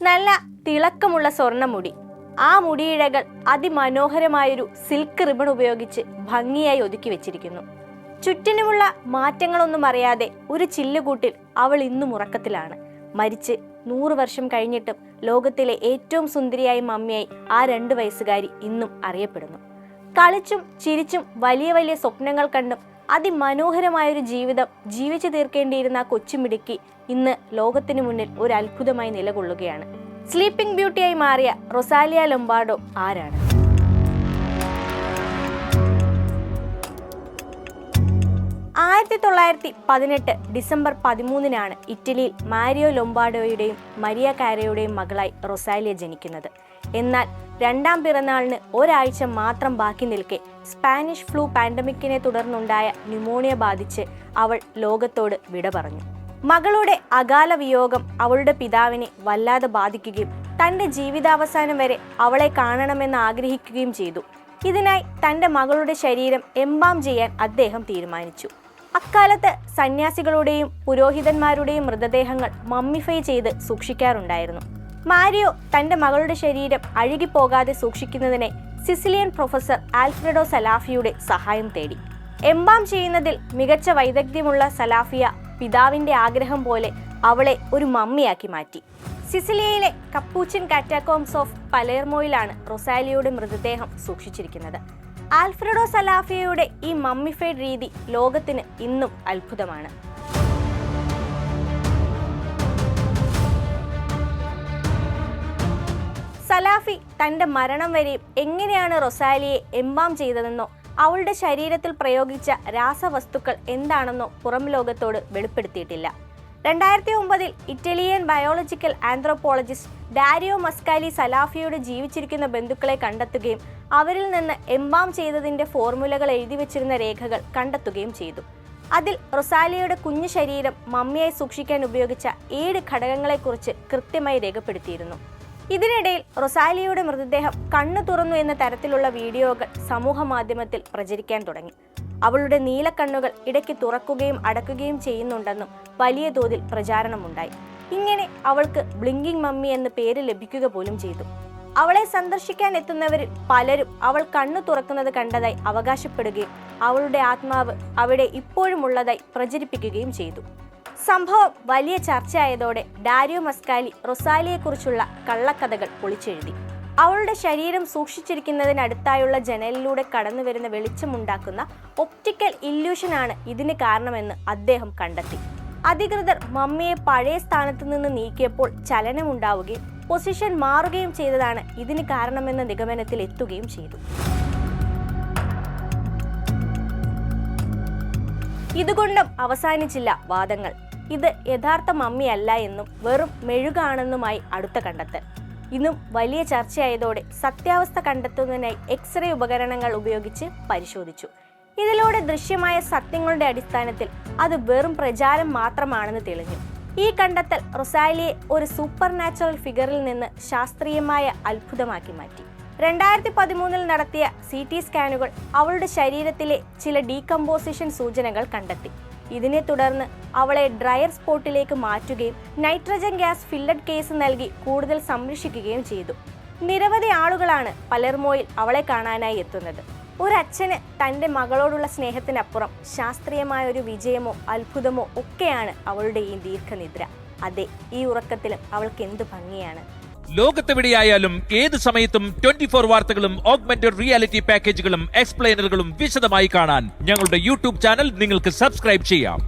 നല്ല തിളക്കമുള്ള സ്വർണ്ണമുടി. ആ മുടിയിഴകൾ അതിമനോഹരമായൊരു സിൽക്ക് റിബൺ ഉപയോഗിച്ച് ഭംഗിയായി ഒതുക്കി വെച്ചിരിക്കുന്നു. ചുറ്റിനുമുള്ള മാറ്റങ്ങളൊന്നും അറിയാതെ ഒരു ചില്ലുകൂട്ടിൽ അവൾ ഇന്നും ഉറക്കത്തിലാണ്. മരിച്ച് 100 വർഷം കഴിഞ്ഞിട്ടും ലോകത്തിലെ ഏറ്റവും സുന്ദരിയായ മമ്മിയായി ആ 2 വയസ്സുകാരി ഇന്നും അറിയപ്പെടുന്നു. കളിച്ചും ചിരിച്ചും വലിയ വലിയ സ്വപ്നങ്ങൾ കണ്ടും അതിമനോഹരമായൊരു ജീവിതം ജീവിച്ചു തീർക്കേണ്ടിയിരുന്ന ആ കൊച്ചുമിടുക്കി ഇന്ന് ലോകത്തിനു മുന്നിൽ ഒരു അത്ഭുതമായി നിലകൊള്ളുകയാണ്. സ്ലീപ്പിംഗ് ബ്യൂട്ടിയായി മാറിയ റൊസാലിയ ലൊംബാർഡോ ആരാണ്? ഡിസംബർ 13 ഇറ്റലിയിൽ മാരിയോ ലൊംബാർഡോയുടെയും മരിയ കാരയുടെയും മകളായി റൊസാലിയ ജനിക്കുന്നത്. എന്നാൽ 2ാം പിറന്നാളിന് ഒരാഴ്ച മാത്രം ബാക്കി നിൽക്കെ സ്പാനിഷ് ഫ്ലൂ പാൻഡമിക്കിനെ തുടർന്നുണ്ടായ ന്യൂമോണിയ ബാധിച്ച് അവൾ ലോകത്തോട് വിട പറഞ്ഞു. മകളുടെ അകാല വിയോഗം അവളുടെ പിതാവിനെ വല്ലാതെ ബാധിക്കുകയും തൻ്റെ ജീവിതാവസാനം വരെ അവളെ കാണണമെന്ന് ആഗ്രഹിക്കുകയും ചെയ്തു. ഇതിനായി തൻ്റെ മകളുടെ ശരീരം എംബാം ചെയ്യാൻ അദ്ദേഹം തീരുമാനിച്ചു. അക്കാലത്ത് സന്യാസികളുടെയും പുരോഹിതന്മാരുടെയും മൃതദേഹങ്ങൾ മമ്മിഫൈ ചെയ്ത് സൂക്ഷിക്കാറുണ്ടായിരുന്നു. മാരിയോ തൻ്റെ മകളുടെ ശരീരം അഴുകിപ്പോകാതെ സൂക്ഷിക്കുന്നതിനെ സിസിലിയൻ പ്രൊഫസർ ആൽഫ്രെഡോ സലാഫിയുടെ സഹായം തേടി. എംബാം ചെയ്യുന്നതിൽ മികച്ച വൈദഗ്ധ്യമുള്ള സലാഫിയ പിതാവിൻ്റെ ആഗ്രഹം പോലെ അവളെ ഒരു മമ്മിയാക്കി മാറ്റി. സിസിലിയയിലെ കപ്പൂച്ചിൻ കാറ്റാക്കോംസ് ഓഫ് പലേർമോയിലാണ് റൊസാലിയയുടെ മൃതദേഹം സൂക്ഷിച്ചിരിക്കുന്നത്. ആൽഫ്രെഡോ സലാഫിയയുടെ ഈ മമ്മിഫൈഡ് രീതി ലോകത്തിന് ഇന്നും അത്ഭുതമാണ്. സലാഫി തൻ്റെ മരണം വരെയും എങ്ങനെയാണ് റൊസാലിയെ എംബാം ചെയ്തതെന്നോ അവളുടെ ശരീരത്തിൽ പ്രയോഗിച്ച രാസവസ്തുക്കൾ എന്താണെന്നോ പുറം ലോകത്തോട് വെളിപ്പെടുത്തിയിട്ടില്ല. 2009 ഇറ്റാലിയൻ ബയോളജിക്കൽ ആന്ത്രോപോളജിസ്റ്റ് ഡാരിയോ മസ്കാലി സലാഫിയുടെ ജീവിച്ചിരിക്കുന്ന ബന്ധുക്കളെ കണ്ടെത്തുകയും അവരിൽ നിന്ന് എംബാം ചെയ്തതിൻ്റെ ഫോർമുലകൾ എഴുതി വെച്ചിരുന്ന രേഖകൾ കണ്ടെത്തുകയും ചെയ്തു. അതിൽ റൊസാലിയയുടെ കുഞ്ഞു ശരീരം മമ്മിയായി സൂക്ഷിക്കാൻ ഉപയോഗിച്ച 7 ഘടകങ്ങളെക്കുറിച്ച് കൃത്യമായി രേഖപ്പെടുത്തിയിരുന്നു. ഇതിനിടയിൽ റൊസാലിയയുടെ മൃതദേഹം കണ്ണു തുറന്നു എന്ന തരത്തിലുള്ള വീഡിയോകൾ സമൂഹ മാധ്യമത്തിൽ പ്രചരിക്കാൻ തുടങ്ങി. അവളുടെ നീലക്കണ്ണുകൾ ഇടയ്ക്ക് തുറക്കുകയും അടക്കുകയും ചെയ്യുന്നുണ്ടെന്നും വലിയ തോതിൽ പ്രചാരണമുണ്ടായി. ഇങ്ങനെ അവൾക്ക് ബ്ലിങ്കിങ് മമ്മി എന്ന പേര് ലഭിക്കുക പോലും ചെയ്തു. അവളെ സന്ദർശിക്കാൻ എത്തുന്നവരിൽ പലരും അവൾ കണ്ണു തുറക്കുന്നത് കണ്ടതായി അവകാശപ്പെടുകയും അവളുടെ ആത്മാവ് അവിടെ ഇപ്പോഴും ഉള്ളതായി പ്രചരിപ്പിക്കുകയും ചെയ്തു. സംഭവം വലിയ ചർച്ചയായതോടെ ഡാരിയോ മസ്കാലി റൊസാലിയെക്കുറിച്ചുള്ള കള്ളക്കഥകൾ പൊളിച്ചെഴുതി. അവളുടെ ശരീരം സൂക്ഷിച്ചിരിക്കുന്നതിനടുത്തായുള്ള ജനലിലൂടെ കടന്നുവരുന്ന വെളിച്ചമുണ്ടാക്കുന്ന ഒപ്റ്റിക്കൽ ഇല്യൂഷനാണ് ഇതിന് കാരണമെന്ന് അദ്ദേഹം കണ്ടെത്തി. അധികൃതർ മമ്മിയെ പഴയ സ്ഥാനത്ത് നിന്ന് നീക്കിയപ്പോൾ ചലനമുണ്ടാവുകയും പൊസിഷൻ മാറുകയും ചെയ്തതാണ് ഇതിന് കാരണമെന്ന നിഗമനത്തിൽ എത്തുകയും ചെയ്തു. ഇതുകൊണ്ടും അവസാനിച്ചില്ല വാദങ്ങൾ. ഇത് യഥാർത്ഥ മമ്മിയല്ല എന്നും വെറും മെഴുകാണെന്നുമായി അടുത്ത കണ്ടെത്തൽ. ഇന്നും വലിയ ചർച്ചയായതോടെ സത്യാവസ്ഥ കണ്ടെത്തുന്നതിനായി എക്സ്റേ ഉപകരണങ്ങൾ ഉപയോഗിച്ച് പരിശോധിച്ചു. ഇതിലൂടെ ദൃശ്യമായ സത്യങ്ങളുടെ അടിസ്ഥാനത്തിൽ അത് വെറും പ്രചാരം മാത്രമാണെന്ന് തെളിഞ്ഞു. ഈ കണ്ടെത്തൽ റൊസാലിയെ ഒരു സൂപ്പർ നാച്ചുറൽ ഫിഗറിൽ നിന്ന് ശാസ്ത്രീയമായ അത്ഭുതമാക്കി മാറ്റി. 2013 നടത്തിയ CT സ്കാനുകൾ അവളുടെ ശരീരത്തിലെ ചില ഡീകമ്പോസിഷൻ സൂചനകൾ കണ്ടെത്തി. ഇതിനെ തുടർന്ന് അവളെ ഡ്രയർ സ്പോട്ടിലേക്ക് മാറ്റുകയും നൈട്രജൻ ഗ്യാസ് ഫില്ലഡ് കേസ് നൽകി കൂടുതൽ സംരക്ഷിക്കുകയും ചെയ്തു. നിരവധി ആളുകളാണ് പലേർമോയിൽ അവളെ കാണാനായി എത്തുന്നത്. ഒരച്ഛന് തൻ്റെ മകളോടുള്ള സ്നേഹത്തിനപ്പുറം ശാസ്ത്രീയമായ ഒരു വിജയമോ അത്ഭുതമോ ഒക്കെയാണ് അവളുടെ ഈ ദീർഘനിദ്ര. അതെ, ഈ ഉറക്കത്തിലും അവൾക്ക് എന്ത് ഭംഗിയാണ്. ലോകത്തെവിടെയായാലും ഏത് സമയത്തും 24 വാർത്തകളും ഓഗ്മെന്റഡ് റിയാലിറ്റി പാക്കേജുകളും എക്സ്പ്ലെയിനറുകളും വിശദമായി കാണാൻ ഞങ്ങളുടെ യൂട്യൂബ് ചാനൽ നിങ്ങൾക്ക് സബ്സ്ക്രൈബ് ചെയ്യാം.